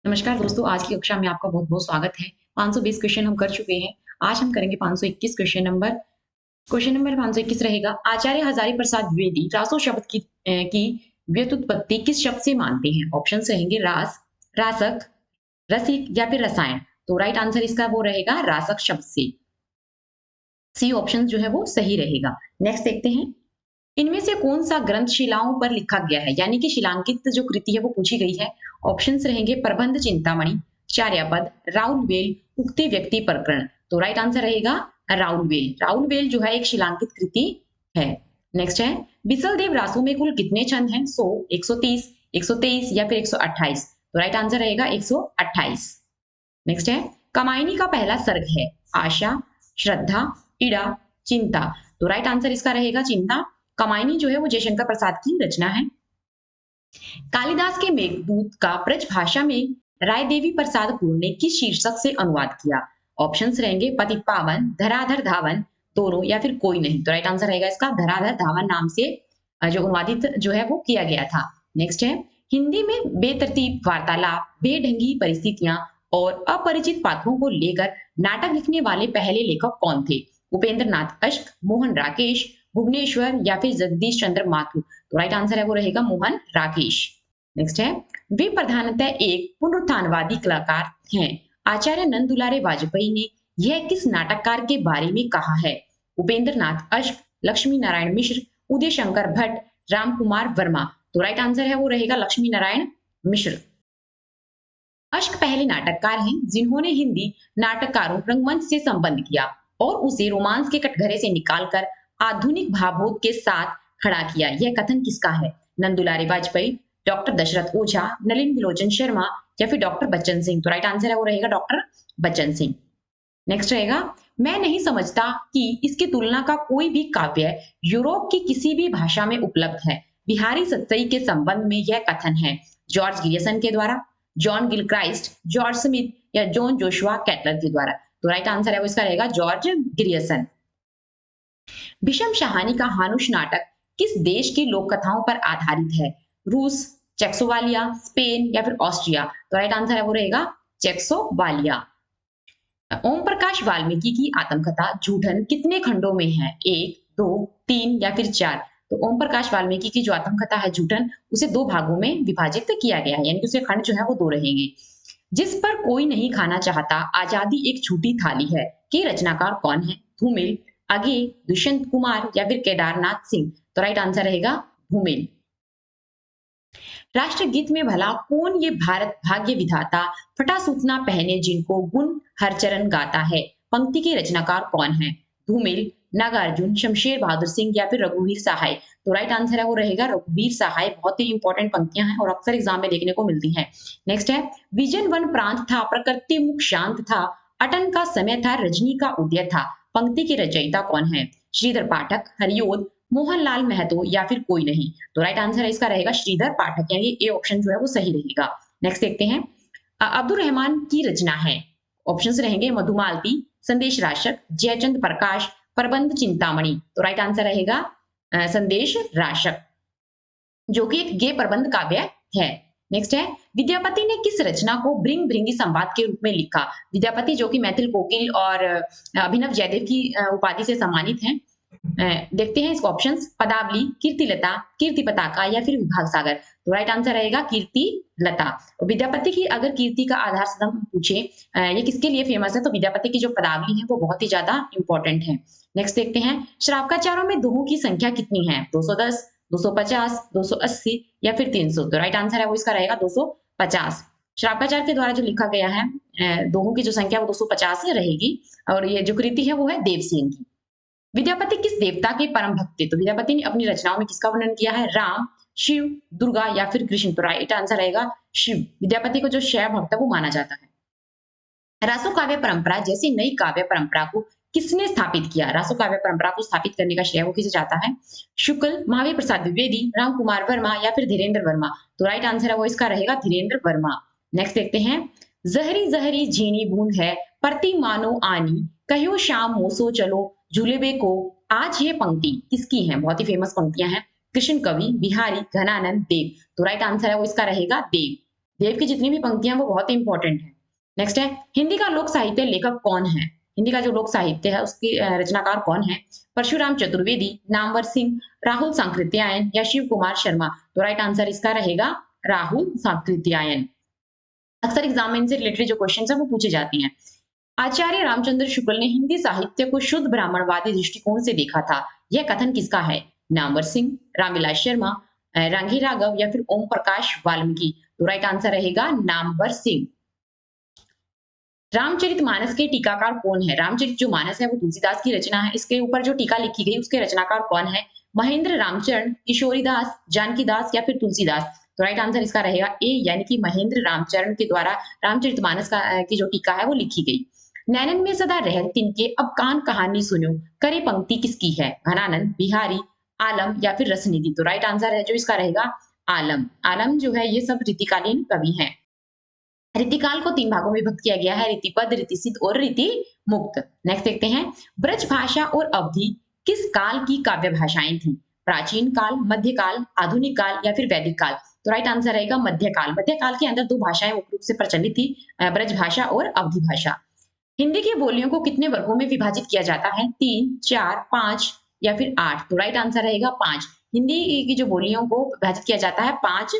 नमस्कार दोस्तों, आज की कक्षा में आपका बहुत-बहुत स्वागत है। 520 क्वेश्चन हम कर चुके हैं। आज हम करेंगे 521 क्वेश्चन नंबर 521 रहेगा, आचार्य हजारी प्रसाद द्विवेदी रासो शब्द की व्युत्पत्ति किस शब्द से मानते हैं? ऑप्शंस रहेंगे रास, रासक, रसिक या फिर रसायन। तो राइट आंसर इसका वो रहेगा रासक शब्द से। सी ऑप्शन जो है वो सही रहेगा। नेक्स्ट देखते हैं। इनमें से कौन-सा ग्रंथ शिलाओं पर लिखा गया है? यानी कि शिलांकित जो कृति है वो पूछी गई है। ऑप्शंस रहेंगे प्रबंध चिंतामणि, चार्यापद, राउलवेल, उक्ति व्यक्ति प्रकरण। तो राइट आंसर रहेगा राउलवेल। राउलवेल जो है एक शिलांकित कृति है। नेक्स्ट है, बिसलदेव रासो में कुल कितने छंद हैं? 100, 130, 123 या फिर 128। तो राइट आंसर रहेगा 128। नेक्स्ट है, कामायनी का पहला सर्ग है आशा, श्रद्धा, इड़ा, चिंता। तो राइट आंसर इसका रहेगा चिंता। कामायनी जो है वो जयशंकर प्रसाद की रचना है। कालिदास के मेघदूत का ब्रज भाषा में राय देवी प्रसाद पुर ने किस शीर्षक से अनुवाद किया? ऑप्शंस रहेंगे पतित पावन, धराधर धावन, दोनों या फिर कोई नहीं। तो राइट आंसर रहेगा इसका धराधर धावन नाम से जो अनुवादित जो है वो किया गया था। नेक्स्ट है, हिंदी में बेतरतीब वार्तालाप, बेढंगी परिस्थितियां और अपरिचित पात्रों को लेकर नाटक लिखने वाले पहले लेखक कौन थे? उपेंद्र नाथ अश्क, मोहन राकेश, भुवनेश्वर या फिर जगदीश चंद्र माथुर। तो राइट आंसर है वो रहेगा मोहन राकेश। नेक्स्ट है, वे प्रधानतः एक पुनरुत्थानवादी कलाकार हैं। आचार्य नंद दुलारे वाजपेयी ने यह किस नाटककार के बारे में कहा है? उपेंद्र नाथ अश्क, लक्ष्मी नारायण मिश्र, उदय शंकर भट्ट, राम कुमार वर्मा। तो राइट आंसर है वो रहेगा लक्ष्मी नारायण मिश्र। अश्क पहले नाटककार हैं जिन्होंने हिंदी नाटककारों रंगमंच से संबंध किया और उसे रोमांस के कटघरे से निकालकर आधुनिक भावबोध के साथ खड़ा किया। यह कथन किसका है? नंदुलारे वाजपेयी, डॉक्टर दशरथ ओझा, नलिन विलोचन शर्मा या फिर डॉक्टर बच्चन सिंह। तो राइट आंसर है वो रहेगा डॉक्टर बच्चन सिंह। नेक्स्ट रहेगा, मैं नहीं समझता कि इसकी तुलना का कोई भी काव्य यूरोप की किसी भी भाषा में उपलब्ध है। बिहारी सत्सई के संबंध में यह कथन है जॉर्ज गियसन के द्वारा, जॉन गिलक्राइस्ट, जॉर्ज स्मिथ या जॉन जोशुआ कैटलर के द्वारा। तो राइट आंसर है वो इसका रहेगा जॉर्ज ग्रियसन। भीषम शाहानी का हानुश नाटक किस देश की लोक कथाओं पर आधारित है? रूस, चेक्सोवालिया, स्पेन या फिर ऑस्ट्रिया। तो राइट आंसर है वो रहेगा चेक्सोवालिया। ओम प्रकाश वाल्मीकि की आत्मकथा जूठन कितने खंडों में है? 1, 2, 3 या फिर 4। तो ओम प्रकाश वाल्मीकि की जो आत्मकथा है जूठन उसे दो भागों में विभाजित किया गया है, यानी कि उसके खंड जो है वो दो रहेंगे। जिस पर कोई नहीं खाना चाहता, आजादी एक छूटी थाली है की रचनाकार कौन है? धूमिल, अगे, दुष्यंत कुमार या फिर केदारनाथ सिंह। तो राइट आंसर रहेगा धूमिल। राष्ट्रगीत में भला कौन ये भारत भाग्य विधाता फटा सूतना पहने जिनको गुण हरचरण गाता है? पंक्ति के रचनाकार कौन है? धूमिल, नागार्जुन, शमशेर बहादुर सिंह या फिर रघुवीर सहाय। तो राइट आंसर है वो रहेगा रघुवीर सहाय। बहुत ही इंपॉर्टेंट पंक्तियां हैं और अक्सर एग्जाम में देखने को मिलती हैं। नेक्स्ट है, विजन वन प्रांत था, प्रकृति मुख शांत था, अटन का समय था, रजनी का उदय था। पंक्ति के रचयिता कौन है? श्रीधर पाठक, हरिओद, मोहनलाल महतो या फिर कोई नहीं। तो राइट आंसर है इसका रहेगा श्रीधर पाठक, यानी ए ऑप्शन जो है वो सही रहेगा। नेक्स्ट देखते हैं, अब्दुल रहमान की रचना है। ऑप्शंस रहेंगे मधुमालती, संदेश राशक, जयचंद प्रकाश, प्रबंध चिंतामणि। तो राइट आंसर रहेगा संदेश राशक, जो कि एक गे प्रबंध काव्य है। नेक्स्ट है, विद्यापति ने किस रचना को भृंग भृंगी संवाद के रूप में लिखा? विद्यापति जो कि मैथिल कोकिल और अभिनव जयदेव की उपाधि से सम्मानित हैं। देखते हैं इसको ऑप्शंस, पदावली, कीर्तिलता, कीर्ति पताका या फिर विभाग सागर। तो राइट आंसर रहेगा कीर्ति लता। विद्यापति की अगर कीर्ति का आधार स्तंभ पूछे ये किसके लिए फेमस है, तो विद्यापति की जो पदावली है वो बहुत ही ज्यादा इंपॉर्टेंट है। नेक्स्ट देखते हैं, श्रावकाचारों में दोहों की संख्या कितनी है? 210, 250, 280 या फिर 300। तो राइट आंसर है वो इसका रहेगा 250। श्रावकाचार के द्वारा जो लिखा गया है दोहों की जो संख्या वो 250 रहेगी और ये जो कृति है वो है देवसेन की। विद्यापति किस देवता के परम भक्त थे? तो विद्यापति ने अपनी रचनाओं में किसका वर्णन किया है? राम, शिव, दुर्गा या फिर कृष्ण। तो राइट आंसर रहेगा शिव। विद्यापति को जो शैव भक्त है वो माना जाता है। रासो काव्य परंपरा जैसी नई काव्य परंपरा को किसने स्थापित किया? रासो काव्य परंपरा को स्थापित करने का श्रेय वो किसे जाता है? शुक्ल, महावीर प्रसाद द्विवेदी, राम कुमार वर्मा या फिर धीरेन्द्र वर्मा। तो राइट आंसर है वो इसका रहेगा धीरेन्द्र वर्मा। नेक्स्ट देखते हैं, जहरी जहरी झीनी बूंद है, परती मानो आनी, कहो शाम मोसो चलो झूलेबे को। आज ये पंक्ति किसकी है? बहुत ही फेमस पंक्तियां हैं। कृष्ण कवि, बिहारी, घनानंद, देव। तो राइट आंसर है वो इसका रहेगा देव। देव की जितनी भी पंक्तियां वो बहुत ही इंपॉर्टेंट है। नेक्स्ट है, हिंदी का लोक साहित्य लेखक कौन है? हिंदी का जो लोक साहित्य है उसके रचनाकार कौन है? परशुराम चतुर्वेदी, नामवर सिंह, राहुल सांकृत्यायन या शिव कुमार शर्मा? तो राइट आंसर इसका रहेगा राहुल सांकृत्यायन। अक्सर एग्जाम में इनसे रिलेटेड जो क्वेश्चन है वो पूछे जाते हैं। आचार्य रामचंद्र शुक्ल ने हिंदी साहित्य को शुद्ध ब्राह्मणवादी दृष्टिकोण से देखा था, यह कथन किसका है? नामवर सिंह, रामविलास शर्मा, रांगी राघव या फिर ओम प्रकाश वाल्मीकि? तो राइट आंसर रहेगा नामवर सिंह। रामचरितमानस के टीकाकार कौन है? रामचरित जो मानस है वो तुलसीदास की रचना है। इसके ऊपर जो टीका लिखी गई उसके रचनाकार कौन है? महेंद्र रामचरण, किशोरीदास, जानकीदास या फिर तुलसीदास? तो राइट आंसर इसका रहेगा ए, यानी कि महेंद्र रामचरण के द्वारा रामचरितमानस की जो टीका है वो लिखी गई। नैनन में सदा रहन तिनके अब कान कहानी सुनो, करे पंक्ति किसकी है? घनानंद, बिहारी, आलम या फिर रसनिधि? तो राइट आंसर है जो इसका रहेगा आलम। आलम जो है ये सब रीतिकालीन कवि हैं। रीतिकाल को 3 भागों में विभक्त किया गया है, रीतिपद, रीतिसिद्ध और रीति मुक्त। नेक्स्ट देखते हैं, ब्रज भाषा और अवधि किस काल की काव्य भाषाएं थी? प्राचीन काल, मध्यकाल, आधुनिक काल या फिर वैदिक काल? तो राइट आंसर रहेगा मध्यकाल। मध्यकाल के अंदर 2 भाषाएं मुख्य रूप से प्रचलित थी, ब्रज भाषा और अवधि भाषा। हिंदी की बोलियों को कितने वर्गों में विभाजित किया जाता है? 3, 4, 5 या फिर 8? तो राइट आंसर रहेगा 5। हिंदी की जो बोलियों को विभाजित किया जाता है 5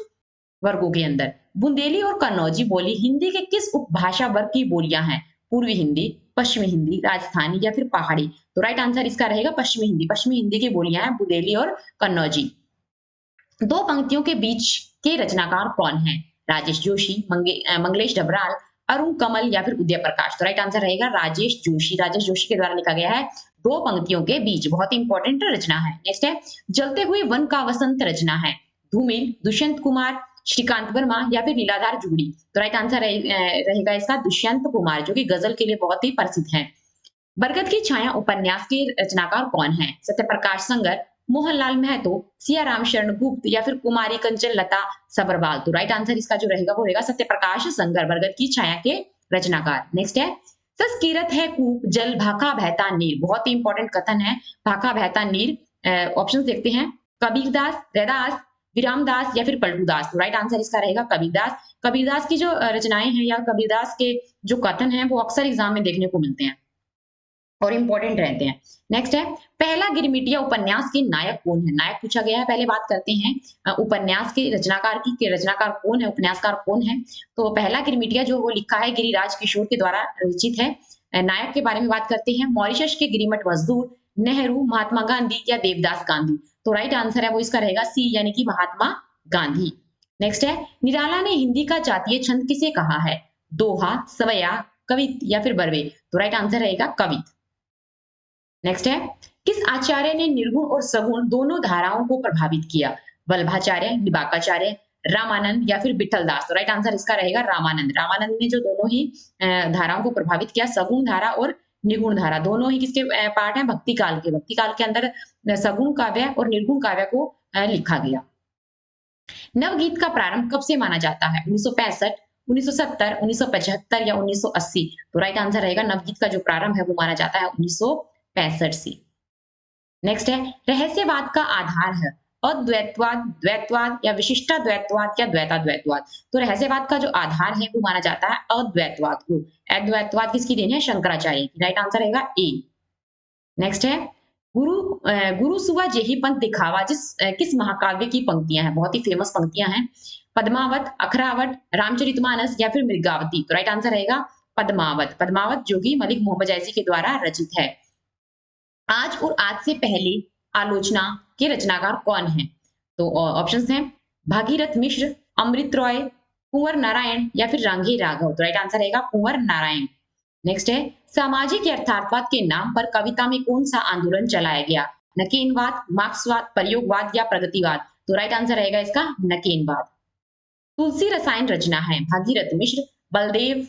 वर्गों के अंदर। बुंदेली और कन्नौजी बोली हिंदी के किस उपभाषा वर्ग की बोलियां हैं? पूर्वी हिंदी, पश्चिमी हिंदी, राजस्थानी या फिर पहाड़ी? तो राइट आंसर इसका रहेगा पश्चिमी हिंदी। पश्चिमी हिंदी की बोलियां हैं बुंदेली और कन्नौजी। 2 पंक्तियों के बीच के रचनाकार कौन है? राजेश जोशी, मंगलेश डबराल, अरुण कमल या फिर उदय प्रकाश? तो राइट आंसर रहेगा राजेश जोशी। राजेश जोशी के द्वारा लिखा गया है 2 पंक्तियों के बीच। बहुत ही इंपॉर्टेंट रचना है। नेक्स्ट है, जलते हुए वन का वसंत रचना है। धूमिल, दुष्यंत कुमार, श्रीकांत वर्मा या फिर लीलाधार जुगड़ी? तो राइट आंसर रहेगा इसका दुष्यंत कुमार, जो कि गजल के लिए बहुत ही प्रसिद्ध है। बरगद की छाया उपन्यास के रचनाकार कौन है? सत्यप्रकाश संगर, मोहनलाल महतो, सियाराम शरण गुप्त या फिर कुमारी कंचन लता सबरवाल? तो राइट आंसर इसका जो रहेगा वो रहेगा सत्यप्रकाश संगर, बरगद की छाया के रचनाकार। नेक्स्ट है, सस्कीरत है कूप जल भाखा बहता नीर? बहुत ही इंपॉर्टेंट कथन है, भाखा बहता नीर। ऑप्शन देखते हैं, कबीरदास, रैदास, विरामदास या फिर पलटूदास? तो राइट आंसर इसका रहेगा कबीरदास। कबीरदास की जो रचनाएं हैं या कबीरदास के जो कथन हैं वो अक्सर एग्जाम में देखने को मिलते हैं और इंपॉर्टेंट रहते हैं। नेक्स्ट है, पहला गिरमिटिया उपन्यास के नायक कौन है? नायक पूछा गया है। पहले बात करते हैं उपन्यास के रचनाकार की, कि रचनाकार कौन है, उपन्यासकार कौन है? तो पहला गिरमिटिया जो वो लिखा है गिरिराज किशोर के द्वारा रचित है। नायक के बारे में बात करते हैं, मॉरिशस के गिरिमठ मजदूर, नेहरू, महात्मा गांधी या देवदास गांधी? तो राइट आंसर है वो इसका रहेगा सी, यानी कि महात्मा गांधी। नेक्स्ट है, निराला ने हिंदी का जातीय छंद किसे कहा है? दोहा, सवैया, कवित या फिर बरवे? तो राइट आंसर रहेगा कवित। नेक्स्ट है, किस आचार्य ने निर्गुण और सगुण दोनों धाराओं को प्रभावित किया? वल्लभाचार्य, निबाकाचार्य, रामानंद या फिर विठलदास? तो राइट आंसर इसका रहेगा रामानंद। रामानंद ने जो दोनों ही धाराओं को प्रभावित किया, सगुण धारा और निर्गुण धारा, दोनों ही किसके पार्ट है? भक्ति काल के। भक्ति काल के अंदर सगुण काव्य और निर्गुण काव्य को लिखा गया। नवगीत का प्रारंभ कब से माना जाता है? 1965, 1970, 1975 या 1980? तो राइट आंसर रहेगा नवगीत का जो प्रारंभ है वो माना जाता है 1965 से। नेक्स्ट है, रहस्यवाद का आधार है अद्वैतवाद, द्वैतवाद या विशिष्टाद्वैतवाद या द्वैताद्वैतवाद? तो रहस्यवाद का जो आधार है वो माना जाता है अद्वैतवाद को। अद्वैतवाद किसकी देन है? शंकराचार्य की। राइट आंसर रहेगा ए। नेक्स्ट है, गुरु सुवा जेही पंथ दिखावा किस महाकाव्य की पंक्तियां हैं? बहुत ही फेमस पंक्तियां हैं। पद्मावत, अखरावट, रामचरितमानस या फिर मृगावती? तो राइट आंसर रहेगा पद्मावत। पद्मावत जो कि मलिक मोहम्मद जैसी के द्वारा रचित है। आज और आज से पहले आलोचना के रचनाकार कौन है? तो ऑप्शंस हैं, भागीरथ मिश्र, अमृत रॉय, कुंवर नारायण या फिर रांगी राघव? तो राइट आंसर रहेगा कुंवर नारायण। नेक्स्ट है, सामाजिक यथार्थवाद के नाम पर कविता में कौन सा आंदोलन चलाया गया? नकेनवाद, मार्क्सवाद, प्रयोगवाद या प्रगतिवाद? तो राइट आंसर रहेगा इसका नकेनवाद। तुलसी रसायन रचना है भागीरथ मिश्र, बलदेव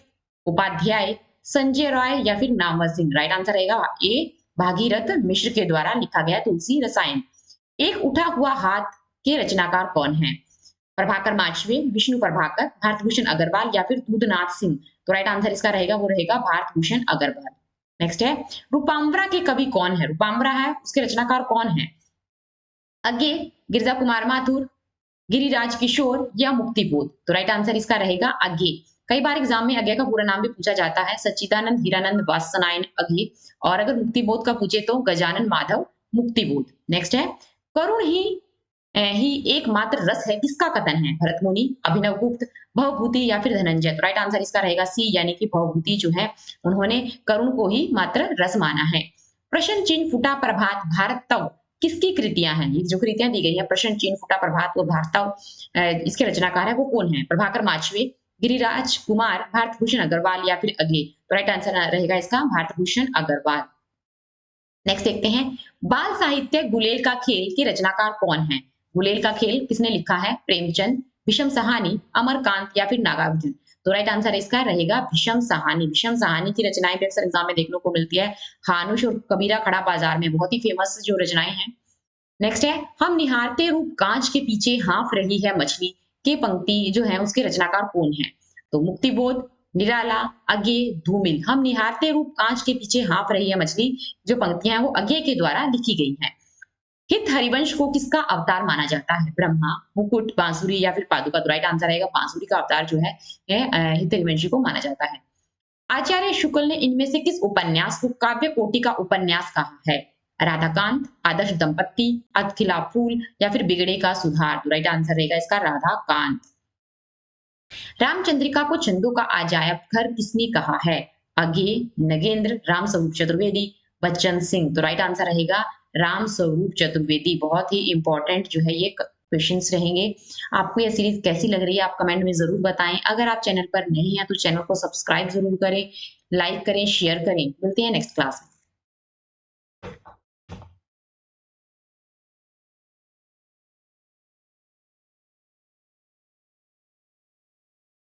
उपाध्याय, संजय राय या फिर नामवर सिंह? राइट आंसर रहेगा ए, भागीरथ मिश्र के द्वारा लिखा गया तुलसी रसायन। एक उठा हुआ हाथ के रचनाकार कौन है? प्रभाकर माचवे, विष्णु प्रभाकर, भारतभूषण अग्रवाल या फिर दूधनाथ सिंह? तो राइट आंसर इसका रहेगा वो रहेगा भारतभूषण अग्रवाल। नेक्स्ट है, रूपाम्बरा के कवि कौन है? रूपाम्बरा है उसके रचनाकार कौन है? अज्ञे, गिरजा कुमार माथुर, गिरिराज किशोर या मुक्तिबोध? तो राइट आंसर इसका रहेगा अज्ञे। कई बार एग्जाम में अज्ञे का पूरा नाम भी पूछा जाता है, सच्चिदानंद हीरानंद वात्स्यायन अज्ञे। और अगर मुक्तिबोध का पूछे तो गजानन माधव मुक्तिबोध। नेक्स्ट है, करुण ही एकमात्र रस है किसका कथन है? भरतमुनि, अभिनवगुप्त, भवभूति या फिर धनंजय? तो राइट आंसर इसका रहेगा सी, यानी कि भवभूति जो है उन्होंने करुण को ही मात्र रस माना है। प्रश्न चिन्ह फुटा प्रभात भारतव किसकी कृतियां हैं? ये जो कृतियां दी गई है प्रश्न चिन्ह फुटा प्रभात और भारतव, इसके रचनाकार है वो कौन है? प्रभाकर माचवे, गिरिराज कुमार, भारत भूषण अग्रवाल या फिर अज्ञे? तो राइट आंसर रहेगा इसका भारत भूषण अग्रवाल। नेक्स्ट देखते हैं, बाल साहित्य गुलेल का खेल के रचनाकार कौन है? गुलेल का खेल किसने लिखा है? प्रेमचंद, भीषम सहानी, अमरकांत या फिर नागार्जुन? तो राइट आंसर इसका रहेगा भीषम सहानी। भीषम सहानी की रचनाएं भी अक्सर एग्जाम में देखने को मिलती है। हानुश और कबीरा खड़ा बाजार में बहुत ही फेमस जो रचनाएं हैं। नेक्स्ट है, हम निहारते रूप कांच के पीछे हाँफ रही है मछली के पंक्ति जो है उसके रचनाकार कौन है? तो मुक्तिबोध, निराला, अज्ञे, धूमिल। हम निहारते रूप कांच के पीछे हाँफ रही है मछली जो पंक्तियां हैं वो अज्ञे के द्वारा लिखी गई हैं। हित हरिवंश को किसका अवतार माना जाता है? ब्रह्मा, मुकुट, बांसुरी या फिर पादुका? तो राइट आंसर आएगा बांसुरी का अवतार जो है हित हरिवंशी को माना जाता है। आचार्य शुक्ल ने इनमें से किस उपन्यास को काव्य कोटि का उपन्यास कहा है? राधाकांत, आदर्श दंपत्ति, अतखिला फूल या फिर बिगड़े का सुधार? तो राइट आंसर रहेगा इसका राधाकांत। रामचंद्रिका को छंदों का अजायब घर किसने कहा है? अज्ञे, नगेंद्र, राम स्वरूप चतुर्वेदी, बच्चन सिंह? तो राइट आंसर रहेगा राम स्वरूप चतुर्वेदी। बहुत ही इंपॉर्टेंट जो है ये क्वेश्चंस रहेंगे। आपको ये सीरीज कैसी लग रही है आप कमेंट में जरूर बताएं। अगर आप चैनल पर नहीं है तो चैनल को सब्सक्राइब जरूर करें, लाइक करें, शेयर करें। मिलते हैं नेक्स्ट क्लास में।